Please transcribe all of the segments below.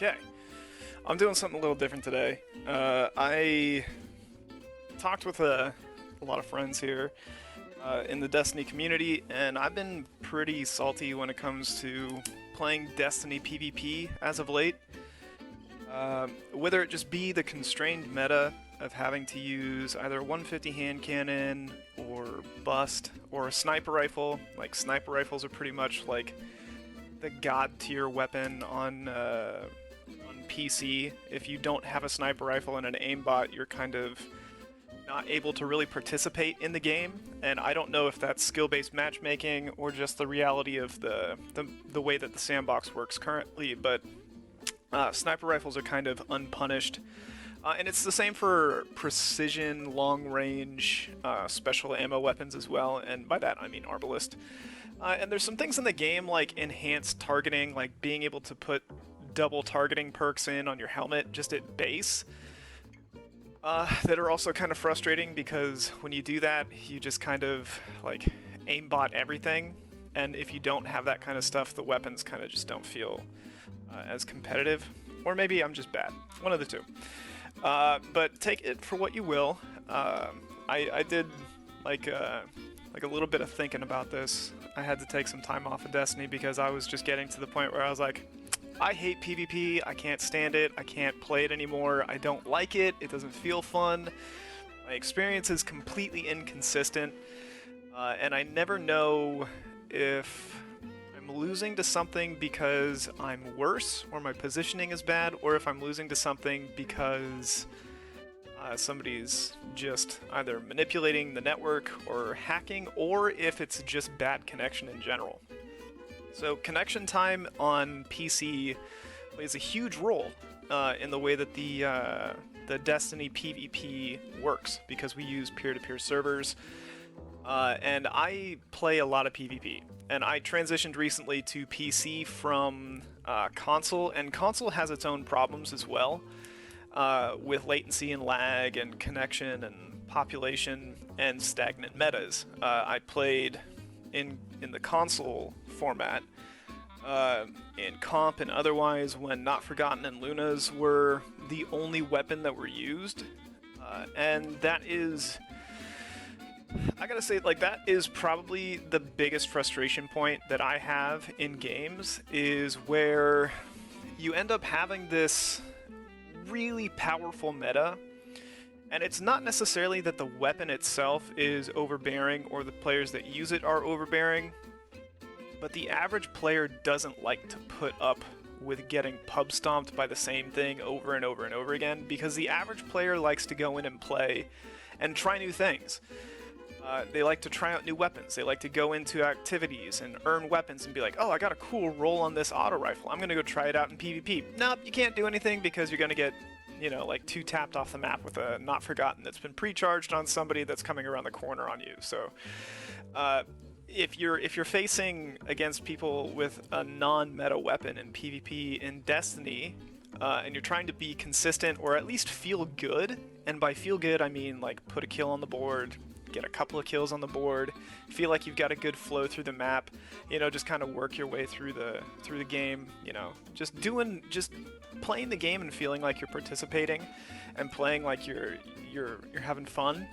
Okay, I'm doing something a little different today. I talked with a lot of friends here in the Destiny community, and I've been pretty salty when it comes to playing Destiny PvP as of late. Whether it just be the constrained meta of having to use either a 150 hand cannon or bust or a sniper rifle. Like, sniper rifles are pretty much like the god tier weapon on PC. If you don't have a sniper rifle and an aimbot, you're kind of not able to really participate in the game. And I don't know if that's skill-based matchmaking or just the reality of the way that the sandbox works currently, but sniper rifles are kind of unpunished. And it's the same for precision, long-range, special ammo weapons as well, and by that I mean Arbalest. And there's some things in the game like enhanced targeting, like being able to put double targeting perks in on your helmet just at base, that are also kind of frustrating because when you do that, you just kind of like aimbot everything, and if you don't have that kind of stuff, the weapons kind of just don't feel as competitive. Or maybe I'm just bad. One of the two. But take it for what you will. I did like a little bit of thinking about this. I had to take some time off of Destiny because I was just getting to the point where I was like, I hate PvP, I can't stand it, I can't play it anymore, I don't like it, it doesn't feel fun, my experience is completely inconsistent, and I never know if I'm losing to something because I'm worse, or my positioning is bad, or if I'm losing to something because somebody's just either manipulating the network or hacking, or if it's just bad connection in general. So connection time on PC plays a huge role in the way that the Destiny PvP works, because we use peer-to-peer servers, and I play a lot of PvP. And I transitioned recently to PC from console, and console has its own problems as well, with latency and lag and connection and population and stagnant metas. I played in the console format, in comp and otherwise, when Not Forgotten and Lunas were the only weapon that were used, and that is, I gotta say, like, that is probably the biggest frustration point that I have in games, is where you end up having this really powerful meta, and it's not necessarily that the weapon itself is overbearing or the players that use it are overbearing, but the average player doesn't like to put up with getting pub stomped by the same thing over and over and over again, because the average player likes to go in and play and try new things. They like to try out new weapons. They like to go into activities and earn weapons and be like, oh, I got a cool roll on this auto rifle, I'm gonna go try it out in PvP. Nope, you can't do anything because you're gonna get, you know, like 2 tapped off the map with a Not Forgotten that's been pre-charged on somebody that's coming around the corner on you. So if you're facing against people with a non-meta weapon in PvP in Destiny, and you're trying to be consistent or at least feel good, and by feel good I mean like put a kill on the board, get a couple of kills on the board, feel like you've got a good flow through the map, you know, just kind of work your way through the game, you know, just playing the game and feeling like you're participating and playing like you're having fun.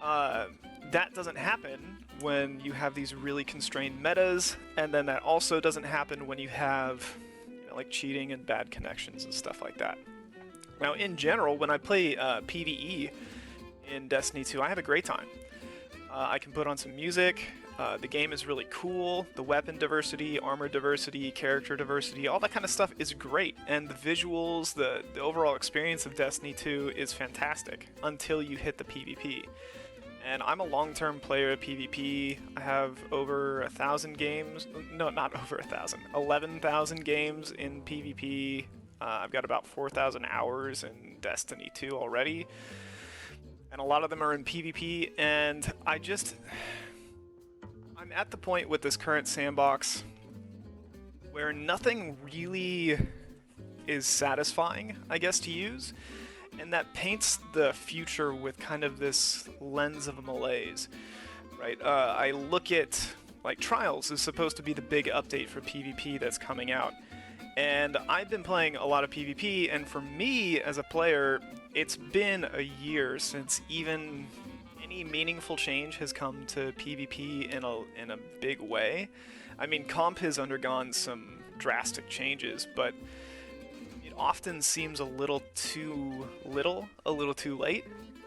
That doesn't happen when you have these really constrained metas, and then that also doesn't happen when you have, you know, like cheating and bad connections and stuff like that. Now, in general, when I play PvE in Destiny 2, I have a great time. I can put on some music, the game is really cool, the weapon diversity, armor diversity, character diversity, all that kind of stuff is great, and the visuals, the overall experience of Destiny 2 is fantastic, until you hit the PvP. And I'm a long-term player of PvP. I have over 1,000 games, no, not over 1,000, 11,000 games in PvP. I've got about 4,000 hours in Destiny 2 already, and a lot of them are in PvP, and I'm at the point with this current sandbox where nothing really is satisfying, I guess, to use, and that paints the future with kind of this lens of malaise, right? I look at like Trials is supposed to be the big update for PvP that's coming out. And I've been playing a lot of PvP, and for me as a player, it's been a year since even any meaningful change has come to PvP in a big way. I mean, comp has undergone some drastic changes, but it often seems a little too late.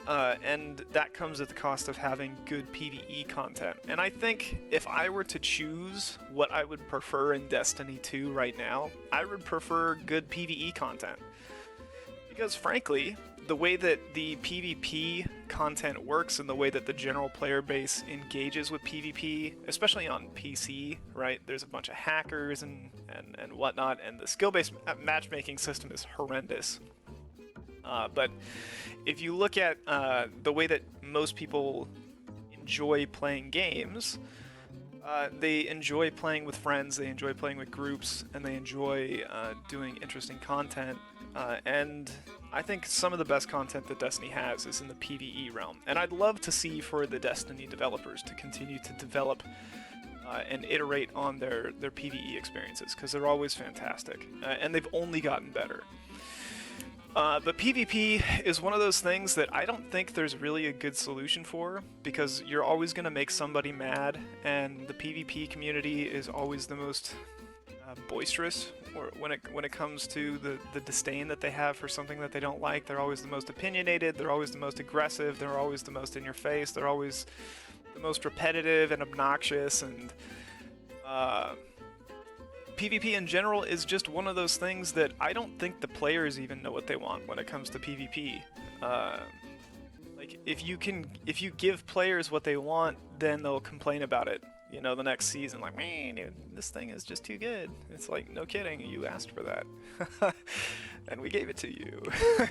And that comes at the cost of having good PvE content. And I think if I were to choose what I would prefer in Destiny 2 right now, I would prefer good PvE content. Because frankly, the way that the PvP content works and the way that the general player base engages with PvP, especially on PC, right? There's a bunch of hackers and whatnot, and the skill-based matchmaking system is horrendous. But if you look at the way that most people enjoy playing games, they enjoy playing with friends, they enjoy playing with groups, and they enjoy doing interesting content. And I think some of the best content that Destiny has is in the PvE realm. And I'd love to see for the Destiny developers to continue to develop and iterate on their PvE experiences, because they're always fantastic. And they've only gotten better. But PvP is one of those things that I don't think there's really a good solution for, because you're always going to make somebody mad, and the PvP community is always the most boisterous when it comes to the disdain that they have for something that they don't like. They're always the most opinionated, they're always the most aggressive, they're always the most in your face, they're always the most repetitive and obnoxious, and PvP in general is just one of those things that I don't think the players even know what they want when it comes to PvP. Like if you give players what they want, then they'll complain about it, you know, the next season, like, man, dude, this thing is just too good. It's like, no kidding, you asked for that. And we gave it to you.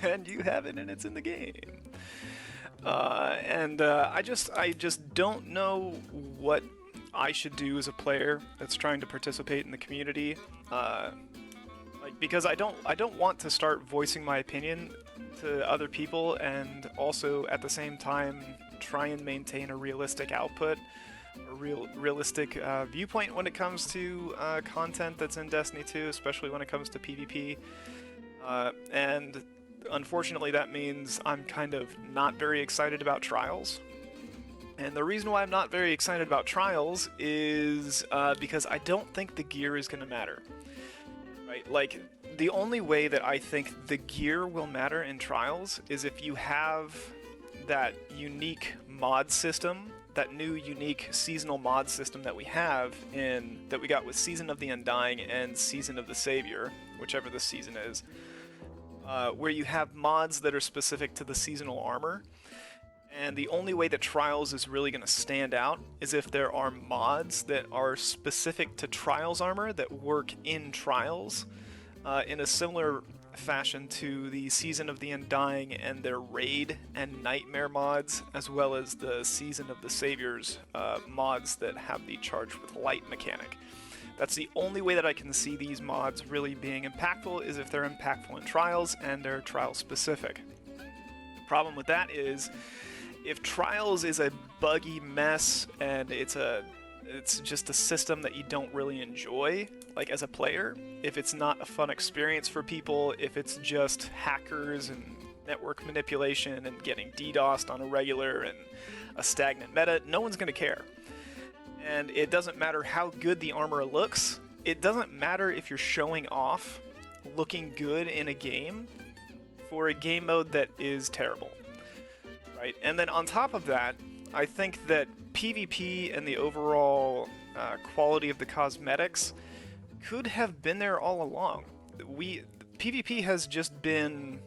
And you have it, and it's in the game. I just don't know what I should do as a player that's trying to participate in the community, because I don't want to start voicing my opinion to other people, and also at the same time try and maintain a realistic output, a realistic viewpoint when it comes to content that's in Destiny 2, especially when it comes to PvP. And unfortunately, that means I'm kind of not very excited about Trials. And the reason why I'm not very excited about Trials is because I don't think the gear is going to matter. Right? Like, the only way that I think the gear will matter in Trials is if you have that unique mod system, that new unique seasonal mod system that we got with Season of the Undying and Season of the Savior, whichever this season is, where you have mods that are specific to the seasonal armor. And the only way that Trials is really going to stand out is if there are mods that are specific to Trials armor that work in Trials in a similar fashion to the Season of the Undying and their Raid and Nightmare mods, as well as the Season of the Saviors mods that have the Charged with Light mechanic. That's the only way that I can see these mods really being impactful, is if they're impactful in Trials and they're Trials specific. The problem with that is, if Trials is a buggy mess and it's just a system that you don't really enjoy, like as a player, if it's not a fun experience for people, if it's just hackers and network manipulation and getting DDoSed on a regular and a stagnant meta, no one's going to care. And it doesn't matter how good the armor looks. It doesn't matter if you're showing off looking good in a game for a game mode that is terrible. Right? And then on top of that, I think that PvP and the overall quality of the cosmetics could have been there all along. PvP has just been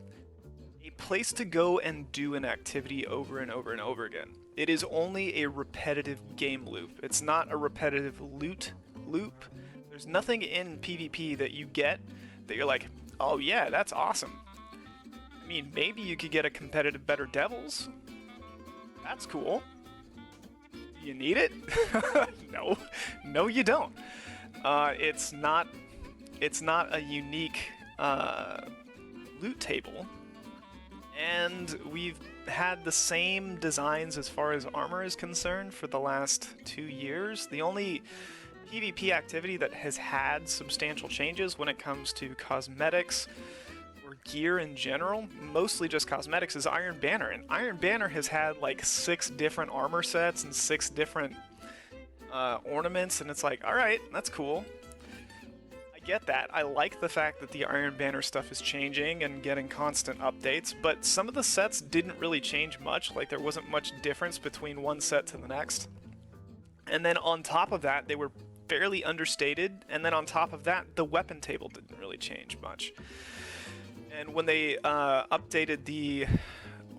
a place to go and do an activity over and over and over again. It is only a repetitive game loop. It's not a repetitive loot loop. There's nothing in PvP that you get that you're like, oh yeah, that's awesome. I mean, maybe you could get a competitive Better Devils. That's cool. You need it? No, you don't. It's not a unique loot table, And we've had the same designs as far as armor is concerned for the last 2 years. The only PvP activity that has had substantial changes when it comes to cosmetics or gear in general, mostly just cosmetics, is Iron Banner. And Iron Banner has had like 6 different armor sets and 6 different ornaments, and it's like, alright, that's cool. Get that. I like the fact that the Iron Banner stuff is changing and getting constant updates, but some of the sets didn't really change much. Like, there wasn't much difference between one set to the next. And then on top of that, they were fairly understated, and then on top of that, the weapon table didn't really change much. And when they updated the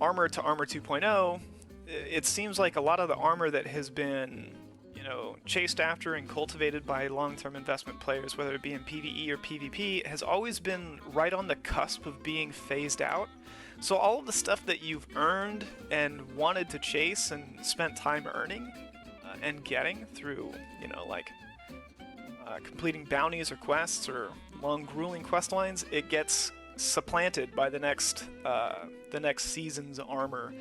armor to Armor 2.0, it seems like a lot of the armor that has been chased after and cultivated by long-term investment players, whether it be in PvE or PvP, has always been right on the cusp of being phased out. So all of the stuff that you've earned and wanted to chase and spent time earning and getting through, completing bounties or quests or long, grueling quest lines, it gets supplanted by the next season's armor,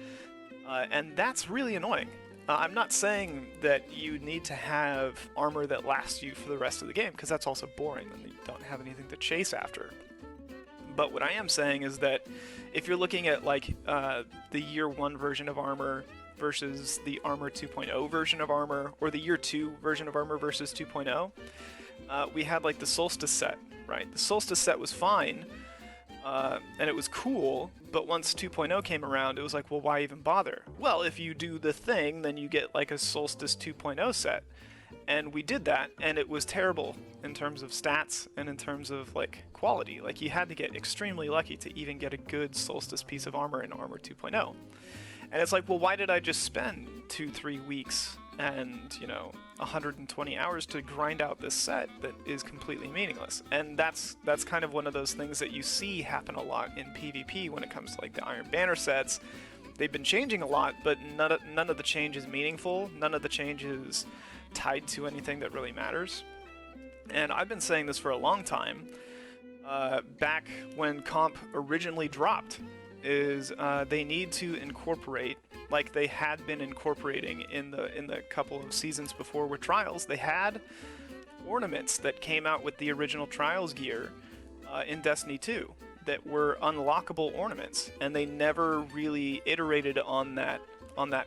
and that's really annoying. I'm not saying that you need to have armor that lasts you for the rest of the game, because that's also boring and you don't have anything to chase after. But what I am saying is that if you're looking at the year 1 version of armor versus the Armor 2.0 version of armor, or the year 2 version of armor versus 2.0, we had the Solstice set, right? The Solstice set was fine, and it was cool, but once 2.0 came around, it was like, well, why even bother? Well, if you do the thing, then you get a Solstice 2.0 set. And we did that, and it was terrible in terms of stats and in terms of quality. You had to get extremely lucky to even get a good Solstice piece of armor in Armor 2.0. And it's like, well, why did I just spend 2-3 weeks and 120 hours to grind out this set that is completely meaningless? And that's kind of one of those things that you see happen a lot in PvP when it comes to the Iron Banner sets. They've been changing a lot, but none of the change is meaningful. None of the change is tied to anything that really matters. And I've been saying this for a long time, back when comp originally dropped, is they need to incorporate, like they had been incorporating in the couple of seasons before with Trials. They had ornaments that came out with the original Trials gear in Destiny 2 that were unlockable ornaments, and they never really iterated on that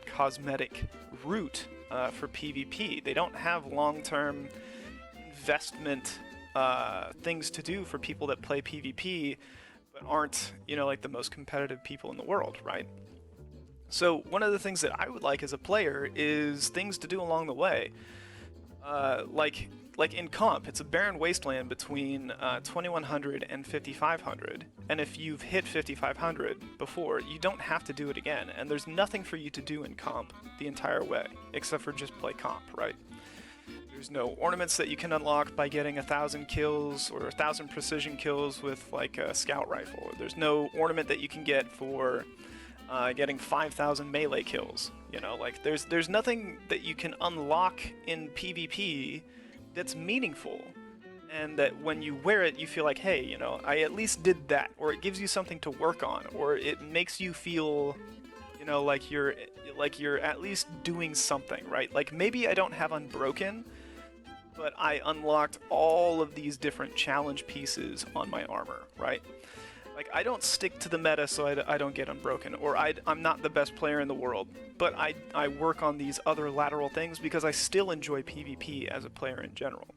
cosmetic route for PvP. They don't have long-term investment things to do for people that play PvP but aren't, the most competitive people in the world, right? So one of the things that I would like as a player is things to do along the way. Like in comp, it's a barren wasteland between 2100 and 5500, and if you've hit 5500 before, you don't have to do it again, and there's nothing for you to do in comp the entire way, except for just play comp, right? There's no ornaments that you can unlock by getting 1,000 kills or 1,000 precision kills with a scout rifle. There's no ornament that you can get for getting 5,000 melee kills. There's nothing that you can unlock in PvP that's meaningful, and that when you wear it, you feel like, hey, I at least did that, or it gives you something to work on, or it makes you feel, like you're at least doing something, right? Maybe I don't have Unbroken, but I unlocked all of these different challenge pieces on my armor, right? I don't stick to the meta so I don't get Unbroken, or I'm not the best player in the world, but I work on these other lateral things because I still enjoy PvP as a player in general.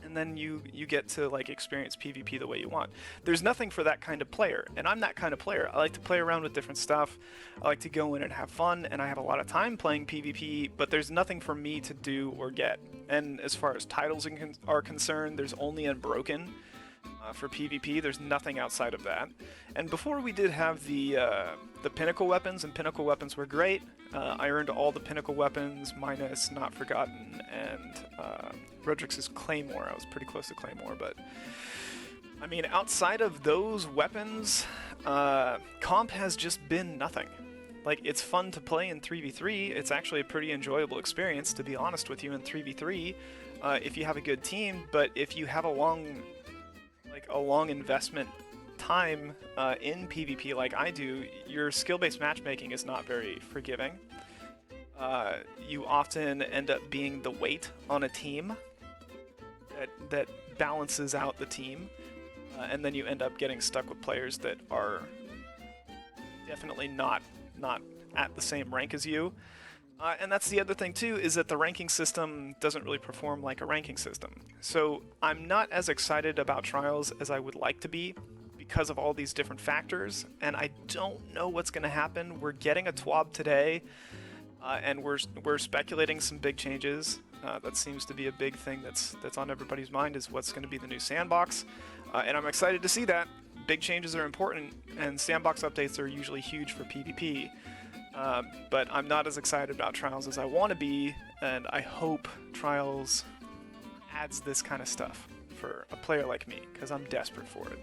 And then you get to experience PvP the way you want. There's nothing for that kind of player, and I'm that kind of player. I like to play around with different stuff. I like to go in and have fun, and I have a lot of time playing PvP, but there's nothing for me to do or get. And as far as titles are concerned, there's only Unbroken. For PvP, there's nothing outside of that. And before we did have the Pinnacle weapons, and Pinnacle weapons were great. I earned all the Pinnacle weapons, minus Not Forgotten and Rodrix's Claymore. I was pretty close to Claymore, but I mean, outside of those weapons, comp has just been nothing. It's fun to play in 3v3. It's actually a pretty enjoyable experience, to be honest with you, in 3v3, if you have a good team. But if you have a long investment time in PvP like I do, your skill-based matchmaking is not very forgiving. You often end up being the weight on a team that balances out the team, and then you end up getting stuck with players that are definitely not at the same rank as you. And that's the other thing too, is that the ranking system doesn't really perform like a ranking system. So I'm not as excited about Trials as I would like to be because of all these different factors, and I don't know what's going to happen. We're getting a TWAB today, and we're speculating some big changes. That seems to be a big thing that's on everybody's mind, is what's going to be the new sandbox, and I'm excited to see that. Big changes are important, and sandbox updates are usually huge for PvP. But I'm not as excited about Trials as I want to be, and I hope Trials adds this kind of stuff for a player like me, because I'm desperate for it.